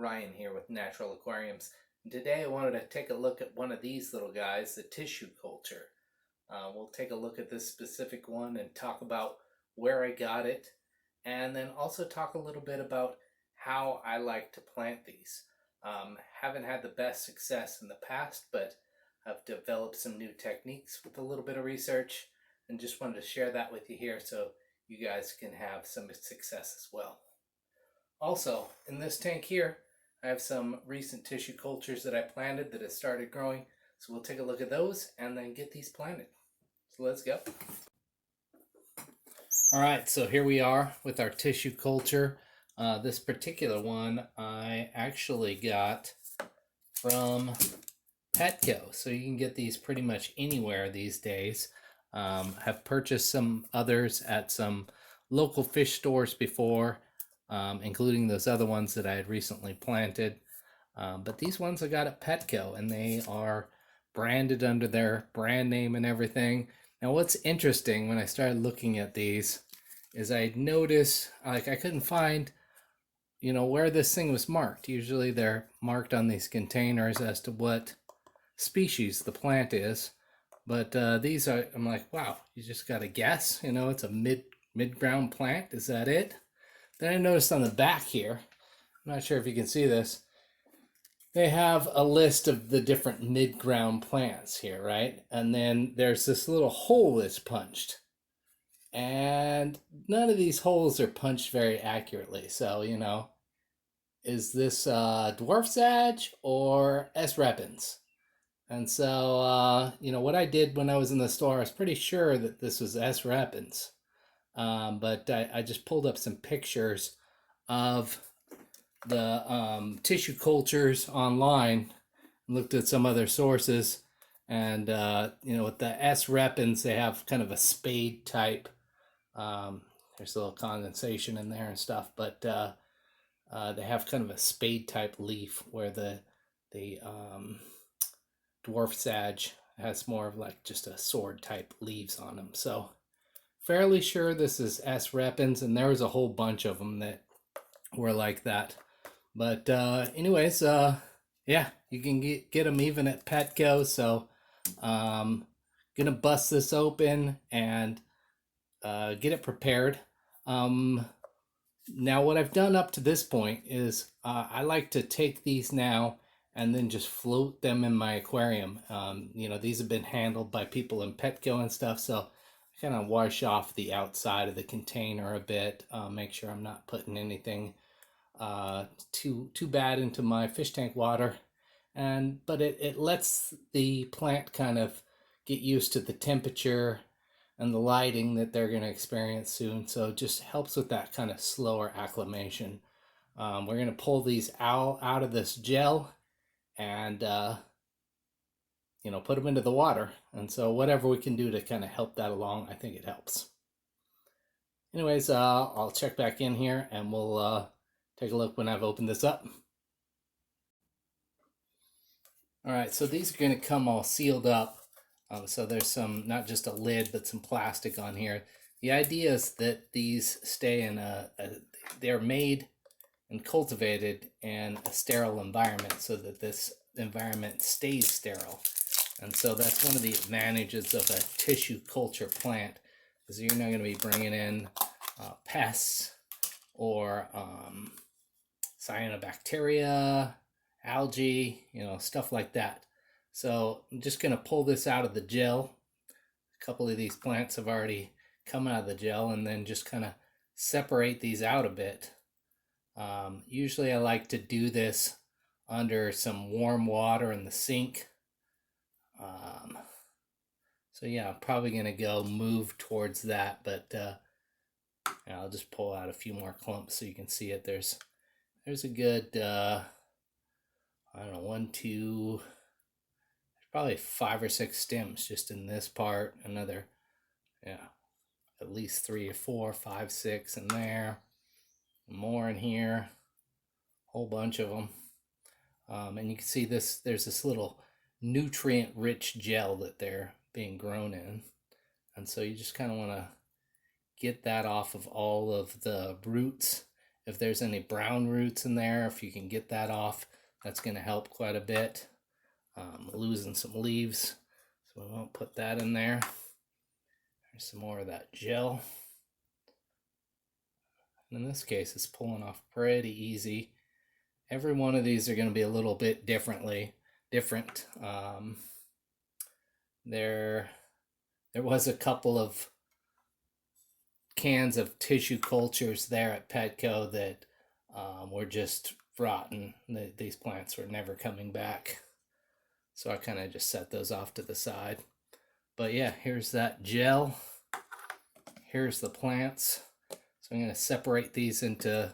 Ryan here with Natural Aquariums. And today I wanted to take a look at one of these little guys, the tissue culture. We'll take a look at this specific one and talk about where I got it, and then also talk a little bit about how I like to plant these. Haven't had the best success in the past, but I've developed some new techniques with a little bit of research, and just wanted to share that with you here so you guys can have some success as well. Also, in this tank here, I have some recent tissue cultures that I planted that have started growing. So we'll take a look at those and then get these planted. So let's go. All right, so here we are with our tissue culture. This particular one I actually got from Petco. So you can get these pretty much anywhere these days. Have purchased some others at some local fish stores before, including those other ones that I had recently planted. But these ones I got at Petco, and they are branded under their brand name and everything. Now what's interesting when I started looking at these is I noticed, like, I couldn't find, where this thing was marked. Usually they're marked on these containers as to what species the plant is. But these are, I'm like, wow, you just got to guess. It's a mid-ground plant. Is that it? Then I noticed on the back here, I'm not sure if you can see this, they have a list of the different mid-ground plants here, right? And then there's this little hole that's punched. And none of these holes are punched very accurately. So, is this dwarf sage or S. repens? And so, what I did when I was in the store, I was pretty sure that this was S. repens. But I just pulled up some pictures of the tissue cultures online, looked at some other sources, and with the S. repens, they have kind of a spade type. There's a little condensation in there and stuff, but they have kind of a spade type leaf, where the dwarf sage has more of like just a sword type leaves on them. So fairly sure this is S. repens, and there was a whole bunch of them that were like that. But anyways, yeah, you can get them even at Petco. So gonna bust this open and get it prepared. Now what I've done up to this point is I like to take these now and then just float them in my aquarium. These have been handled by people in Petco and stuff, so I kind of wash off the outside of the container a bit, make sure I'm not putting anything too bad into my fish tank water. But it lets the plant kind of get used to the temperature and the lighting that they're going to experience soon. So it just helps with that kind of slower acclimation. We're going to pull these out of this gel and put them into the water. And so whatever we can do to kind of help that along, I think it helps. Anyways, I'll check back in here and we'll take a look when I've opened this up. All right, so these are going to come all sealed up. So there's some, not just a lid, but some plastic on here. The idea is that these stay in they're made and cultivated in a sterile environment so that this environment stays sterile. And so that's one of the advantages of a tissue culture plant, is you're not going to be bringing in pests or cyanobacteria, algae, stuff like that. So I'm just going to pull this out of the gel. A couple of these plants have already come out of the gel, and then just kind of separate these out a bit. Usually I like to do this under some warm water in the sink. So yeah, I'm probably going to move towards that, but I'll just pull out a few more clumps so you can see it. There's a good, I don't know, 1, 2, probably 5 or 6 stems just in this part. Another, at least 3 or 4, 5, 6 in there. More in here. Whole bunch of them. And you can see this, there's this little nutrient-rich gel that they're being grown in. And so you just kind of want to get that off of all of the roots If there's any brown roots in there, if you can get that off, that's going to help quite a bit. Losing some leaves, so we won't put that in there. There's some more of that gel. And in this case, it's pulling off pretty easy. Every one of these are going to be a little bit different. There was a couple of cans of tissue cultures there at Petco that were just rotten. These plants were never coming back. So I kind of just set those off to the side. But yeah, here's that gel. Here's the plants. So I'm going to separate these into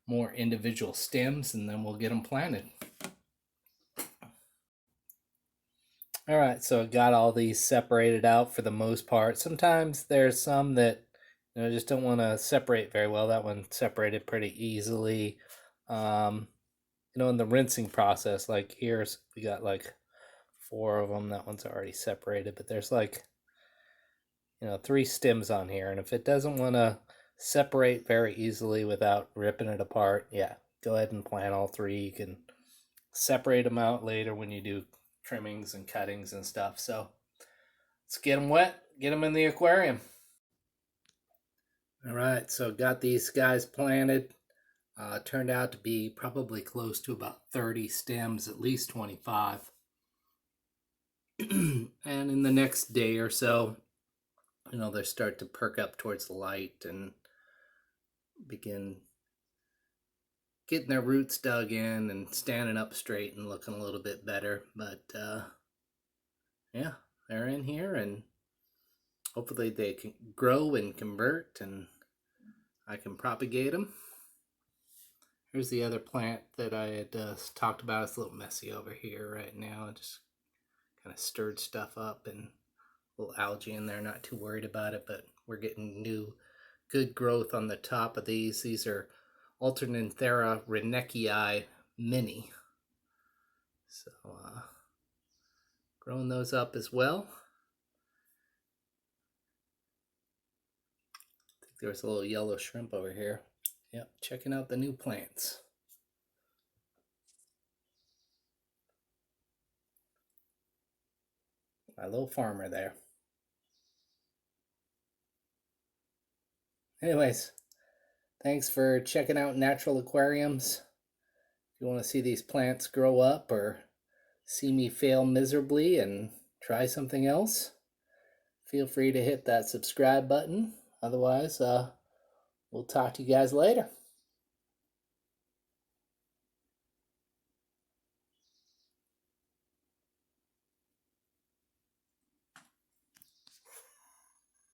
more individual stems, and then we'll get them planted. All right, so I got all these separated out for the most part. Sometimes there's some that just don't want to separate very well. That one separated pretty easily. In the rinsing process, like here's we got like 4 of them. That one's already separated, but there's like 3 stems on here, and if it doesn't want to separate very easily without ripping it apart, yeah, go ahead and plant all 3. You can separate them out later when you do trimmings and cuttings and stuff. So let's get them wet, get them in the aquarium. All right, so got these guys planted. Turned out to be probably close to about 30 stems, at least 25. And in the next day or so, they start to perk up towards the light and begin getting their roots dug in and standing up straight and looking a little bit better. But yeah, they're in here, and hopefully they can grow and convert and I can propagate them. Here's the other plant that I had talked about. It's a little messy over here right now. I just kind of stirred stuff up and a little algae in there. Not too worried about it, but we're getting new good growth on the top of these. These are Alternanthera reineckii mini. So growing those up as well. I think there's a little yellow shrimp over here. Yep, checking out the new plants. My little farmer there. Anyways, thanks for checking out Natural Aquariums. If you want to see these plants grow up or see me fail miserably and try something else, feel free to hit that subscribe button. Otherwise, we'll talk to you guys later.